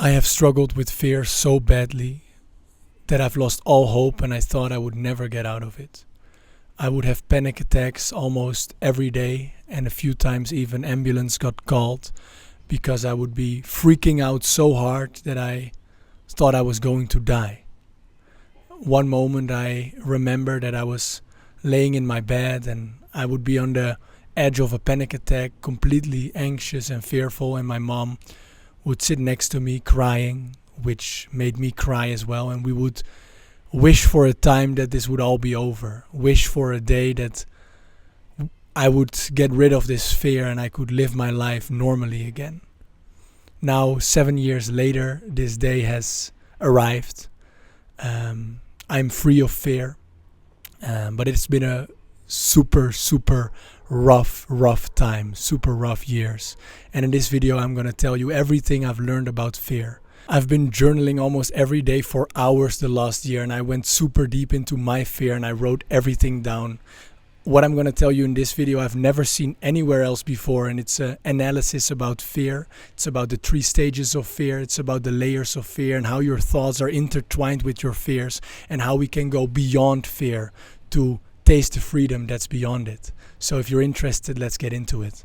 I have struggled with fear so badly that I've lost all hope and I thought I would never get out of it. I would have panic attacks almost every day, and a few times even ambulance got called because I would be freaking out so hard that I thought I was going to die. One moment I remember that I was laying in my bed and I would be on the edge of a panic attack, completely anxious and fearful, and my mom would sit next to me crying, which made me cry as well, and we would wish for a time that this would all be over, wish for a day that I would get rid of this fear and I could live my life normally again. Now, 7 years later, this day has arrived. I'm free of fear, but it's been a super rough time, super rough years. And in this video, I'm going to tell you everything I've learned about fear. I've been journaling almost every day for hours the last year, and I went super deep into my fear and I wrote everything down. What I'm going to tell you in this video I've never seen anywhere else before, and it's an analysis about fear. It's about the 3 stages of fear. It's about the layers of fear and how your thoughts are intertwined with your fears and how we can go beyond fear to taste the freedom that's beyond it. So if you're interested, let's get into it.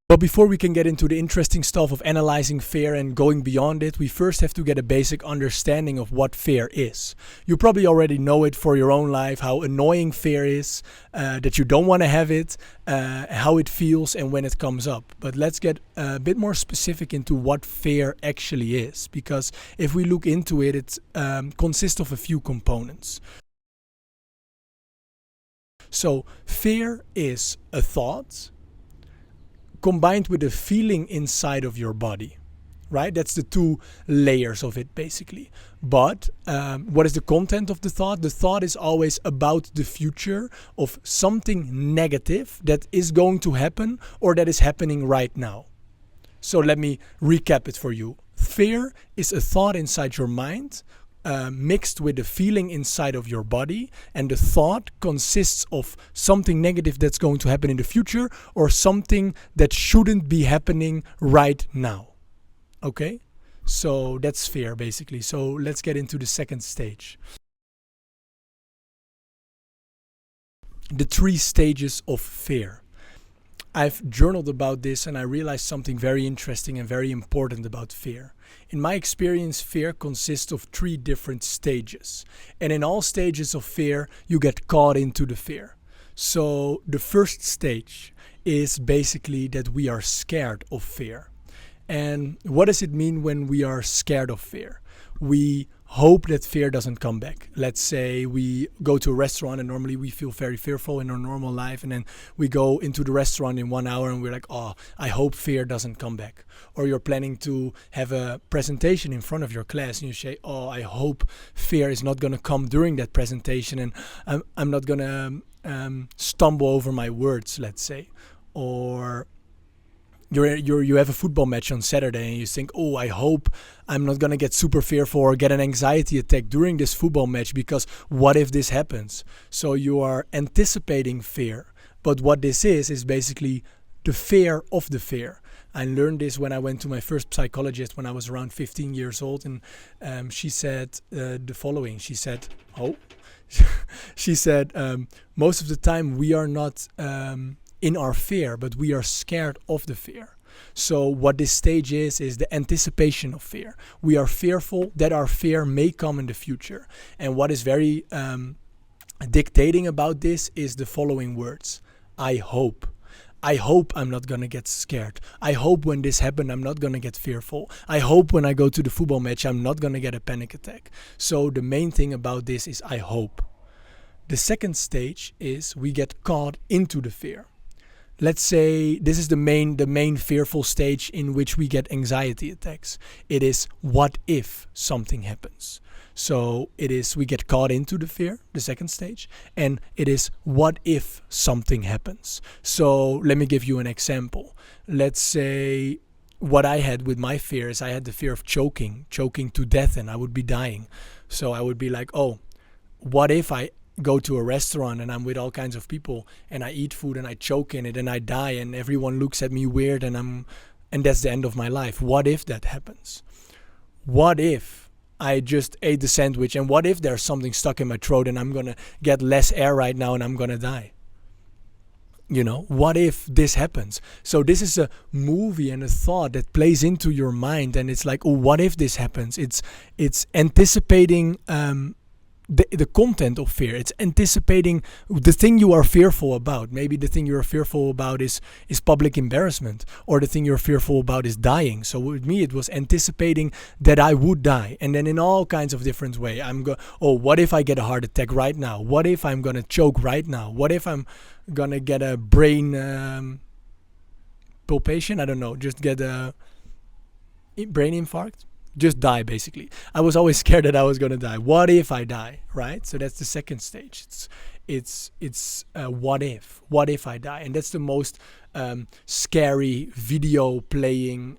But before we can get into the interesting stuff of analyzing fear and going beyond it, we first have to get a basic understanding of what fear is. You probably already know it for your own life, how annoying fear is, that you don't want to have it, how it feels and when it comes up. But let's get a bit more specific into what fear actually is, because if we look into it, it consists of a few components. So fear is a thought combined with a feeling inside of your body, right? That's the 2 layers of it, basically. But what is the content of the thought? The thought is always about the future of something negative that is going to happen or that is happening right now. So let me recap it for you. Fear is a thought inside your mind mixed with a feeling inside of your body, and the thought consists of something negative that's going to happen in the future or something that shouldn't be happening right now. Okay? So that's fear, basically. So let's get into the second stage. The 3 stages of fear. I've journaled about this and I realized something very interesting and very important about fear. In my experience, fear consists of 3 different stages. And in all stages of fear, you get caught into the fear. So the first stage is basically that we are scared of fear. And what does it mean when we are scared of fear? We hope that fear doesn't come back. Let's say we go to a restaurant and normally we feel very fearful in our normal life, and then we go into the restaurant in 1 hour and we're like, oh, I hope fear doesn't come back. Or you're planning to have a presentation in front of your class and you say, oh, I hope fear is not going to come during that presentation and I'm not going to stumble over my words, let's say. Or you have a football match on Saturday and you think, oh, I hope I'm not going to get super fearful or get an anxiety attack during this football match because what if this happens? So you are anticipating fear. But what this is basically the fear of the fear. I learned this when I went to my first psychologist when I was around 15 years old, and she said the following. She said, most of the time we are not in our fear, but we are scared of the fear. So what this stage is the anticipation of fear. We are fearful that our fear may come in the future. And what is very dictating about this is the following words. I hope. I hope I'm not going to get scared. I hope when this happens, I'm not going to get fearful. I hope when I go to the football match, I'm not going to get a panic attack. So the main thing about this is I hope. The second stage is we get caught into the fear. Let's say this is the main fearful stage in which we get anxiety attacks. It is what if something happens. So it is we get caught into the fear, the second stage, and it is what if something happens. So let me give you an example. Let's say what I had with my fear is I had the fear of choking to death and I would be dying. So I would be like, oh, what if I go to a restaurant and I'm with all kinds of people and I eat food and I choke in it and I die and everyone looks at me weird and that's the end of my life. What if that happens? what if I just ate the sandwich, and what if there's something stuck in my throat and I'm gonna get less air right now and I'm gonna die? What if this happens? So this is a movie and a thought that plays into your mind, and it's like, oh, what if this happens? It's anticipating the content of fear. It's anticipating the thing you are fearful about. Maybe the thing you're fearful about is public embarrassment, or the thing you're fearful about is dying. So with me, it was anticipating that I would die, and then in all kinds of different ways, what if I get a heart attack right now? What if I'm gonna choke right now? What if I'm gonna get a brain pulpation? I don't know, just get a brain infarct. Just die, basically. I was always scared that I was gonna die. What if I die, right? So that's the second stage. It's what if I die, and that's the most scary video playing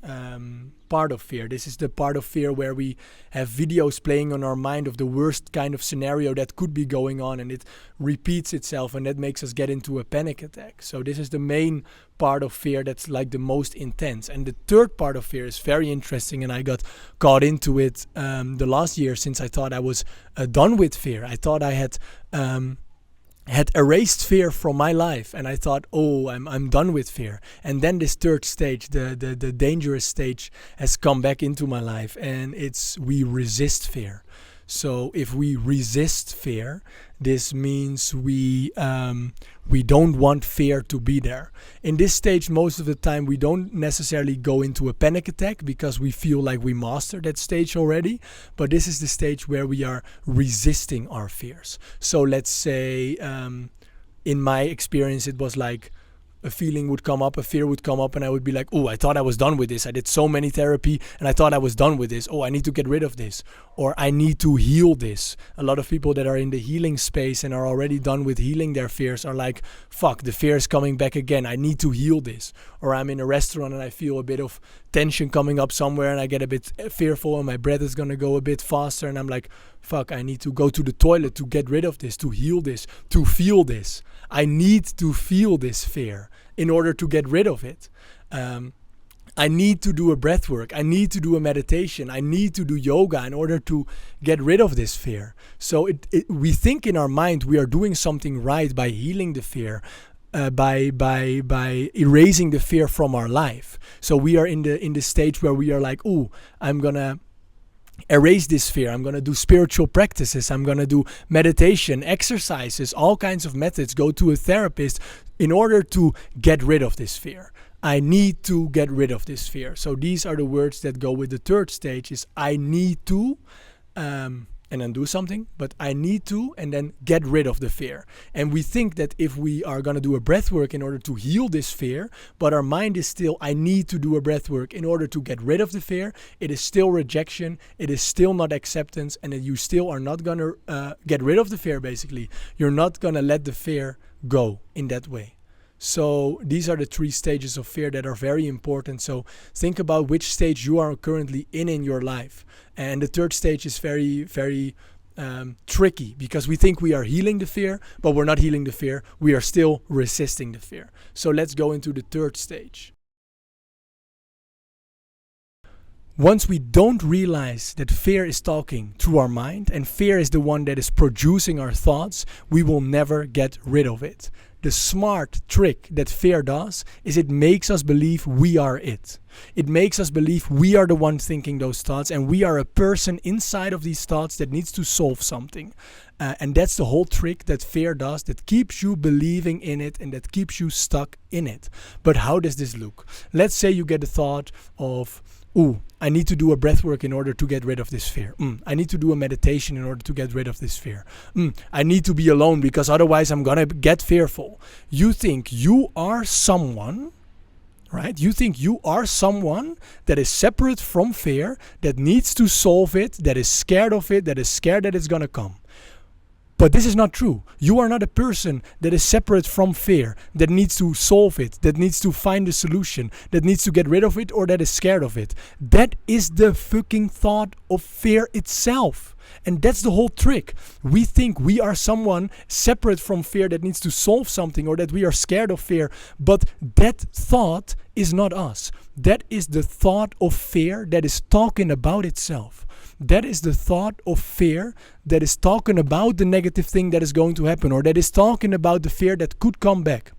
part of fear. This is the part of fear where we have videos playing on our mind of the worst kind of scenario that could be going on, and it repeats itself, and that makes us get into a panic attack. So this is the main part of fear that's like the most intense. And the third part of fear is very interesting, and I got caught into it the last year, since I thought I was done with fear. I thought I had erased fear from my life, and I thought, oh, I'm done with fear. And then this third stage, the dangerous stage, has come back into my life, and it's we resist fear. So if we resist fear, this means we don't want fear to be there. In this stage, most of the time, we don't necessarily go into a panic attack because we feel like we mastered that stage already. But this is the stage where we are resisting our fears. So let's say, in my experience, it was like a feeling would come up, a fear would come up, and I would be like, oh, I thought I was done with this. I did so many therapy and I thought I was done with this. Oh, I need to get rid of this, or I need to heal this. A lot of people that are in the healing space and are already done with healing their fears are like, fuck, the fear is coming back again. I need to heal this. Or I'm in a restaurant and I feel a bit of tension coming up somewhere, and I get a bit fearful, and my breath is going to go a bit faster, and I'm like, fuck, I need to go to the toilet to get rid of this, to heal this, to feel this. I need to feel this fear in order to get rid of it. I need to do a breath work. I need to do a meditation. I need to do yoga in order to get rid of this fear. So we think in our mind we are doing something right by healing the fear, by erasing the fear from our life. So we are in the stage where we are like, oh, I'm gonna erase this fear. I'm going to do spiritual practices. I'm going to do meditation, exercises, all kinds of methods, go to a therapist in order to get rid of this fear. I need to get rid of this fear. So these are the words that go with the third stage is I need to, and then do something, but I need to, and then get rid of the fear. And we think that if we are going to do a breath work in order to heal this fear, but our mind is still, I need to do a breath work in order to get rid of the fear, it is still rejection, it is still not acceptance, and that you still are not going to get rid of the fear, basically. You're not going to let the fear go in that way. So these are the three stages of fear that are very important. So think about which stage you are currently in your life. And the third stage is very, very tricky because we think we are healing the fear, but we're not healing the fear. We are still resisting the fear. So let's go into the third stage. Once we don't realize that fear is talking through our mind and fear is the one that is producing our thoughts, we will never get rid of it. The smart trick that fear does is it makes us believe we are it. It makes us believe we are the one thinking those thoughts and we are a person inside of these thoughts that needs to solve something. And that's the whole trick that fear does, that keeps you believing in it and that keeps you stuck in it. But how does this look? Let's say you get the thought of, ooh, I need to do a breath work in order to get rid of this fear. I need to do a meditation in order to get rid of this fear. I need to be alone because otherwise I'm going to get fearful. You think you are someone, right? You think you are someone that is separate from fear, that needs to solve it, that is scared of it, that is scared that it's going to come. But this is not true. You are not a person that is separate from fear, that needs to solve it, that needs to find a solution, that needs to get rid of it, or that is scared of it. That is the fucking thought of fear itself. And that's the whole trick. We think we are someone separate from fear that needs to solve something, or that we are scared of fear. But that thought is not us. That is the thought of fear that is talking about itself. That is the thought of fear that is talking about the negative thing that is going to happen, or that is talking about the fear that could come back.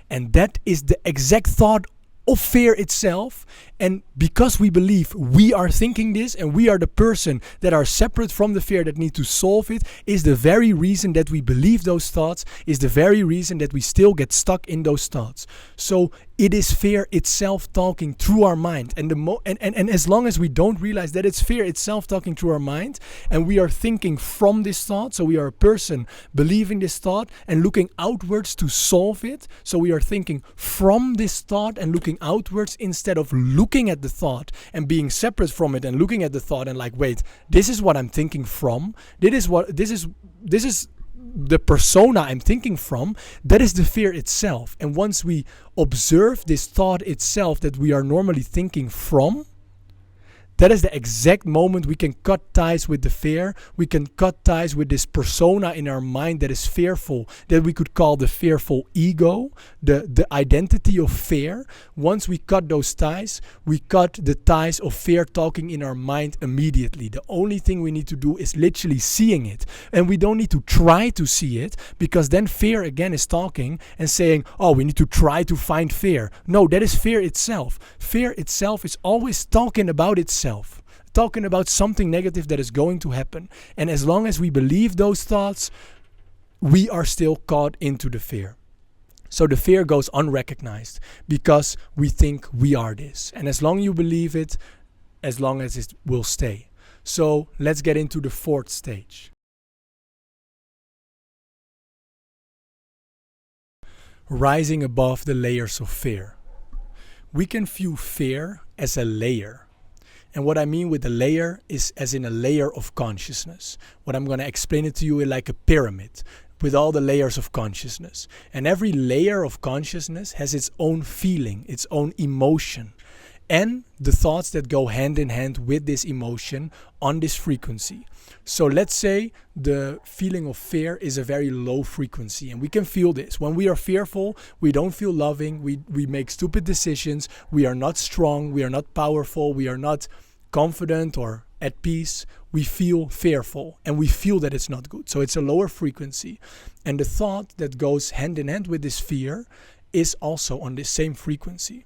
And that is the exact thought of fear itself. And because we believe we are thinking this, and we are the person that are separate from the fear that need to solve it, is the very reason that we believe those thoughts, is the very reason that we still get stuck in those thoughts. So it is fear itself talking through our mind. And and as long as we don't realize that it's fear itself talking through our mind, and we are thinking from this thought, so we are a person believing this thought and looking outwards to solve it. So we are thinking from this thought and looking outwards, instead of looking at the thought and being separate from it and looking at the thought and like, wait, this is what I'm thinking from. This is the persona I'm thinking from. That is the fear itself. And once we observe this thought itself that we are normally thinking from, that is the exact moment we can cut ties with the fear. We can cut ties with this persona in our mind that is fearful, that we could call the fearful ego, the identity of fear. Once we cut those ties, we cut the ties of fear talking in our mind immediately. The only thing we need to do is literally seeing it. And we don't need to try to see it, because then fear again is talking and saying, oh, we need to try to find fear. No, that is fear itself. Fear itself is always talking about itself. Talking about something negative that is going to happen. And as long as we believe those thoughts, we are still caught into the fear. So the fear goes unrecognized because we think we are this. And as long as you believe it, as long as it will stay. So let's get into the fourth stage. Rising above the layers of fear. We can view fear as a layer. And what I mean with a layer is as in a layer of consciousness. What I'm going to explain it to you in like a pyramid with all the layers of consciousness. And every layer of consciousness has its own feeling, its own emotion, and the thoughts that go hand in hand with this emotion on this frequency. So let's say the feeling of fear is a very low frequency, and we can feel this. When we are fearful, we don't feel loving, we make stupid decisions, we are not strong, we are not powerful, we are not confident or at peace. We feel fearful, and we feel that it's not good. So it's a lower frequency. And the thought that goes hand in hand with this fear is also on the same frequency.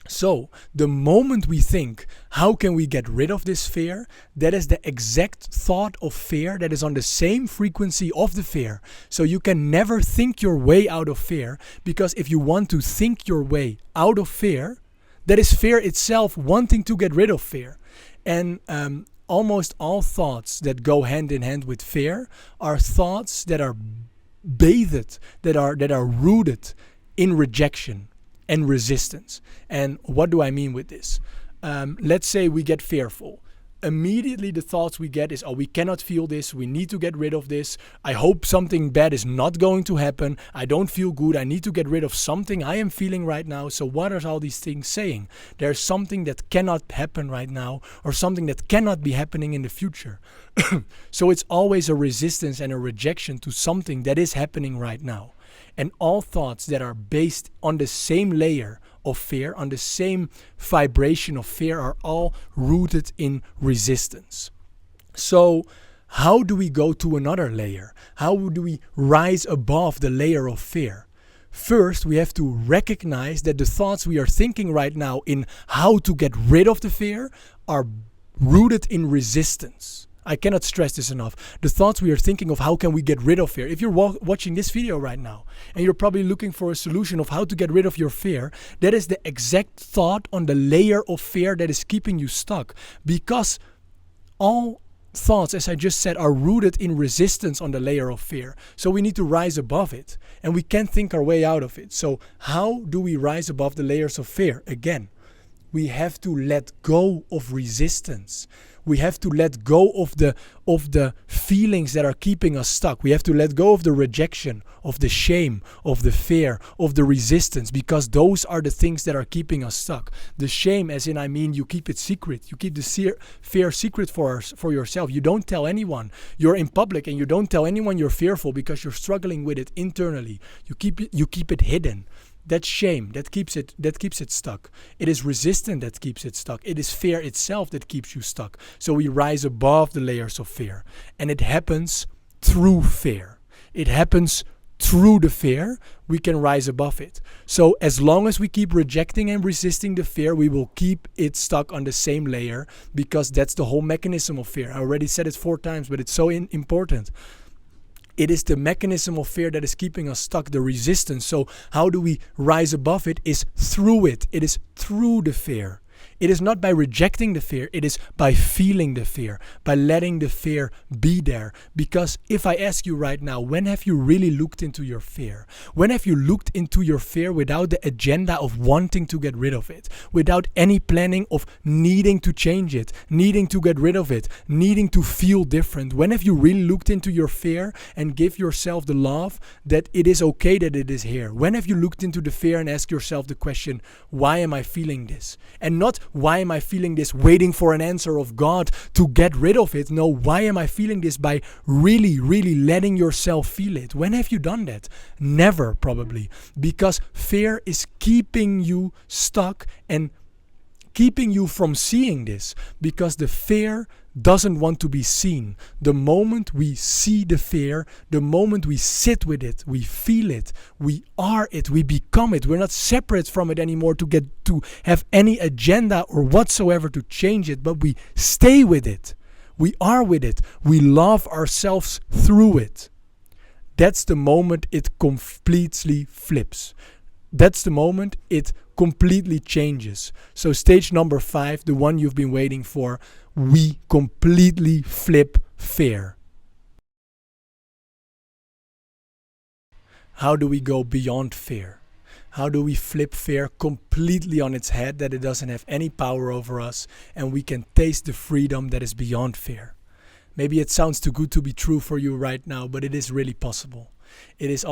So the moment we think, how can we get rid of this fear? That is the exact thought of fear that is on the same frequency of the fear. So you can never think your way out of fear, because if you want to think your way out of fear, that is fear itself wanting to get rid of fear. And almost all thoughts that go hand in hand with fear are thoughts that are bathed, that are rooted in rejection and resistance. And what do I mean with this? Let's say we get fearful. Immediately the thoughts we get is, oh, we cannot feel this, we need to get rid of this, I hope something bad is not going to happen, I don't feel good, I need to get rid of something I am feeling right now. So what are all these things saying? There's something that cannot happen right now, or something that cannot be happening in the future. So it's always a resistance and a rejection to something that is happening right now. And all thoughts that are based on the same layer of fear, on the same vibration of fear, are all rooted in resistance. So how do we go to another layer? How do we rise above the layer of fear? First, we have to recognize that the thoughts we are thinking right now in how to get rid of the fear are rooted in resistance. I cannot stress this enough. The thoughts we are thinking of how can we get rid of fear. If you're watching this video right now and you're probably looking for a solution of how to get rid of your fear, that is the exact thought on the layer of fear that is keeping you stuck. Because all thoughts, as I just said, are rooted in resistance on the layer of fear. So we need to rise above it, and we can't think our way out of it. So how do we rise above the layers of fear? Again, we have to let go of resistance. We have to let go of the feelings that are keeping us stuck. We have to let go of the rejection, of the shame, of the fear, of the resistance, because those are the things that are keeping us stuck. The shame, as in, I mean, you keep it secret. You keep the fear secret for yourself. You don't tell anyone. You're in public and you don't tell anyone you're fearful because you're struggling with it internally. You keep it hidden. That's shame. That keeps it stuck. It is resistance that keeps it stuck. It is fear itself that keeps you stuck. So we rise above the layers of fear. And it happens through fear. It happens through the fear. We can rise above it. So as long as we keep rejecting and resisting the fear, we will keep it stuck on the same layer, because that's the whole mechanism of fear. I already said it 4 times, but it's so important. It is the mechanism of fear that is keeping us stuck, the resistance. So how do we rise above it? Is through it. It is through the fear. It is not by rejecting the fear. It is by feeling the fear, by letting the fear be there. Because if I ask you right now, when have you really looked into your fear? When have you looked into your fear without the agenda of wanting to get rid of it? Without any planning of needing to change it, needing to get rid of it, needing to feel different? When have you really looked into your fear and give yourself the love that it is okay that it is here? When have you looked into the fear and asked yourself the question, why am I feeling this? And not, why am I feeling this waiting for an answer of God to get rid of it? No, why am I feeling this? By really, really letting yourself feel it. When have you done that? Never, probably. Because fear is keeping you stuck and keeping you from seeing this, because the fear doesn't want to be seen. The moment we see the fear, the moment we sit with it, we feel it, we are it, we become it. We're not separate from it anymore to have any agenda or whatsoever to change it, but we stay with it. We are with it. We love ourselves through it. That's the moment it completely flips. That's the moment it completely changes. So stage number 5, the one you've been waiting for, we completely flip fear. How do we go beyond fear? How do we flip fear completely on its head, that it doesn't have any power over us, and we can taste the freedom that is beyond fear? Maybe it sounds too good to be true for you right now, but it is really possible. It is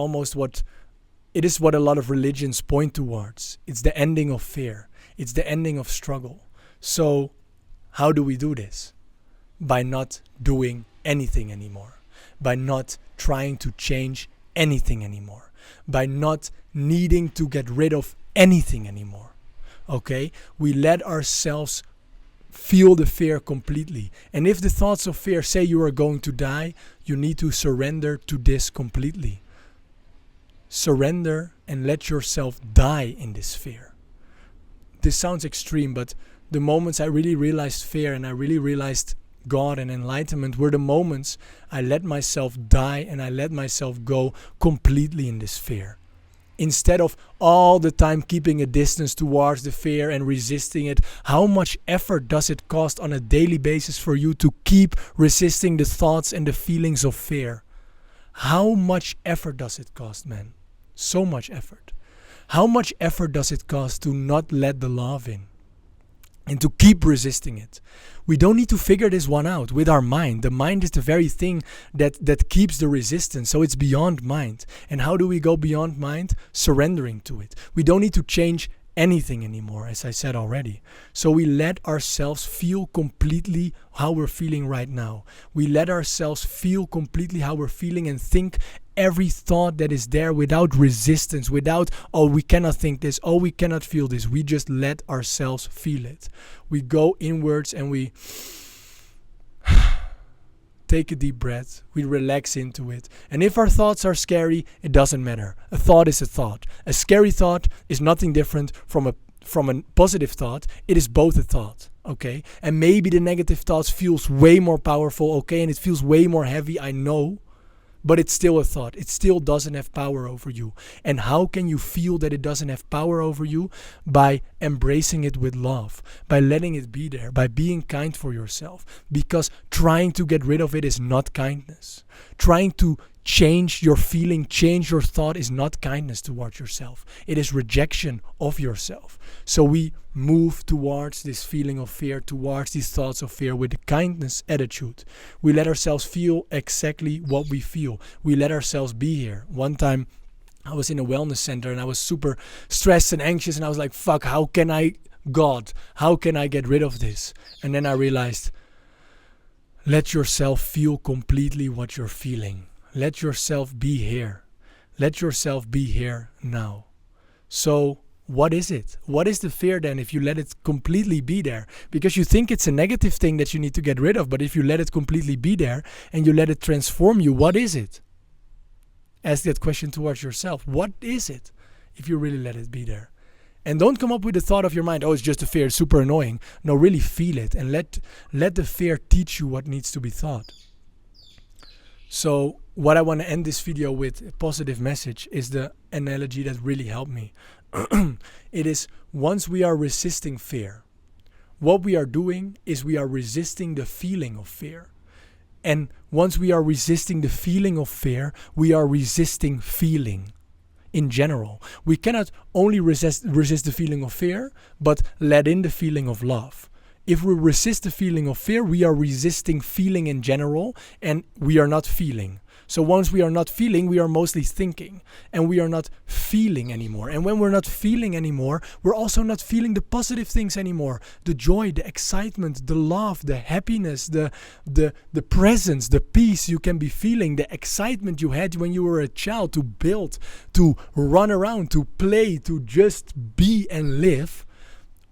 what a lot of religions point towards. It's the ending of fear. It's the ending of struggle. So how do we do this? By not doing anything anymore. By not trying to change anything anymore. By not needing to get rid of anything anymore. Okay? We let ourselves feel the fear completely. And if the thoughts of fear say you are going to die, you need to surrender to this completely. Surrender and let yourself die in this fear. This sounds extreme, but the moments I really realized fear and I really realized God and enlightenment were the moments I let myself die and I let myself go completely in this fear. Instead of all the time keeping a distance towards the fear and resisting it, how much effort does it cost on a daily basis for you to keep resisting the thoughts and the feelings of fear? How much effort does it cost, man? So much effort. How much effort does it cost to not let the love in and to keep resisting it? We don't need to figure this one out with our mind. The mind is the very thing that keeps the resistance. So it's beyond mind. And how do we go beyond mind? Surrendering to it. We don't need to change anything anymore, as I said already. So we let ourselves feel completely how we're feeling right now. We let ourselves feel completely how we're feeling and think every thought that is there without resistance, without, oh, we cannot think this, oh, we cannot feel this. We just let ourselves feel it. We go inwards and we take a deep breath. We relax into it. And if our thoughts are scary, it doesn't matter. A thought is a thought. A scary thought is nothing different from a positive thought. It is both a thought, okay? And maybe the negative thoughts feels way more powerful, okay? And it feels way more heavy, I know. But it's still a thought. It still doesn't have power over you. And how can you feel that it doesn't have power over you? By embracing it with love, by letting it be there, by being kind for yourself. Because trying to get rid of it is not kindness. Trying to change your feeling, change your thought is not kindness towards yourself. It is rejection of yourself. So we move towards this feeling of fear, towards these thoughts of fear with a kindness attitude. We let ourselves feel exactly what we feel. We let ourselves be here. One time I was in a wellness center and I was super stressed and anxious, and I was like, fuck, how can I get rid of this? And then I realized, let yourself feel completely what you're feeling. Let yourself be here. Let yourself be here now. So what is it? What is the fear then if you let it completely be there? Because you think it's a negative thing that you need to get rid of, but if you let it completely be there and you let it transform you, what is it? Ask that question towards yourself. What is it if you really let it be there? And don't come up with the thought of your mind, oh, it's just a fear, it's super annoying. No, really feel it and let the fear teach you what needs to be thought. So what I want to end this video with, a positive message, is the analogy that really helped me. It is, once we are resisting fear, what we are doing is we are resisting the feeling of fear. And once we are resisting the feeling of fear, we are resisting feeling in general. We cannot only resist the feeling of fear, but let in the feeling of love. If we resist the feeling of fear, we are resisting feeling in general, and we are not feeling. So once we are not feeling, we are mostly thinking, and we are not feeling anymore. And when we're not feeling anymore, we're also not feeling the positive things anymore. The joy, the excitement, the love, the happiness, the presence, the peace you can be feeling, the excitement you had when you were a child to build, to run around, to play, to just be and live.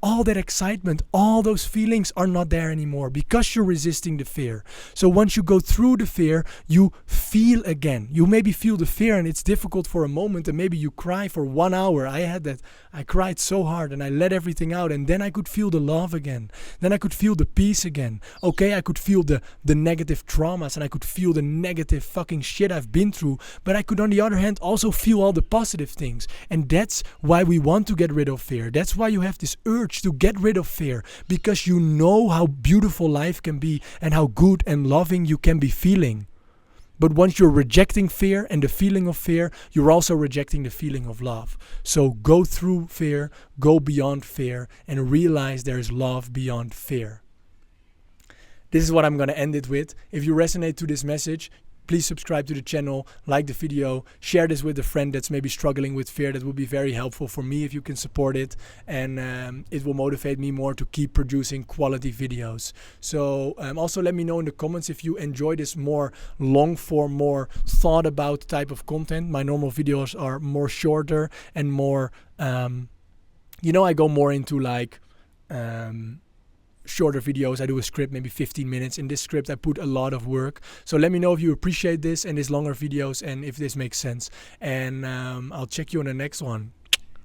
All that excitement, all those feelings are not there anymore because you're resisting the fear. So once you go through the fear, you feel again. You maybe feel the fear and it's difficult for a moment, and maybe you cry for 1 hour. I had that. I cried so hard and I let everything out, and then I could feel the love again. Then I could feel the peace again. Okay, I could feel the negative traumas and I could feel the negative fucking shit I've been through, but I could on the other hand also feel all the positive things. And that's why we want to get rid of fear. That's why you have this urge to get rid of fear, because you know how beautiful life can be and how good and loving you can be feeling. But once you're rejecting fear and the feeling of fear, you're also rejecting the feeling of love. So go through fear, go beyond fear, and realize there's love beyond fear. This is what I'm going to end it with. If you resonate to this message, please subscribe to the channel, like the video, share this with a friend that's maybe struggling with fear. That would be very helpful for me if you can support it, and it will motivate me more to keep producing quality videos. So also let me know in the comments if you enjoy this more long form, more thought about type of content. My normal videos are more shorter and more, I go more into like, shorter videos. I do a script, maybe 15 minutes. In this script, I put a lot of work. So let me know if you appreciate this and these longer videos and if this makes sense. And I'll check you on the next one.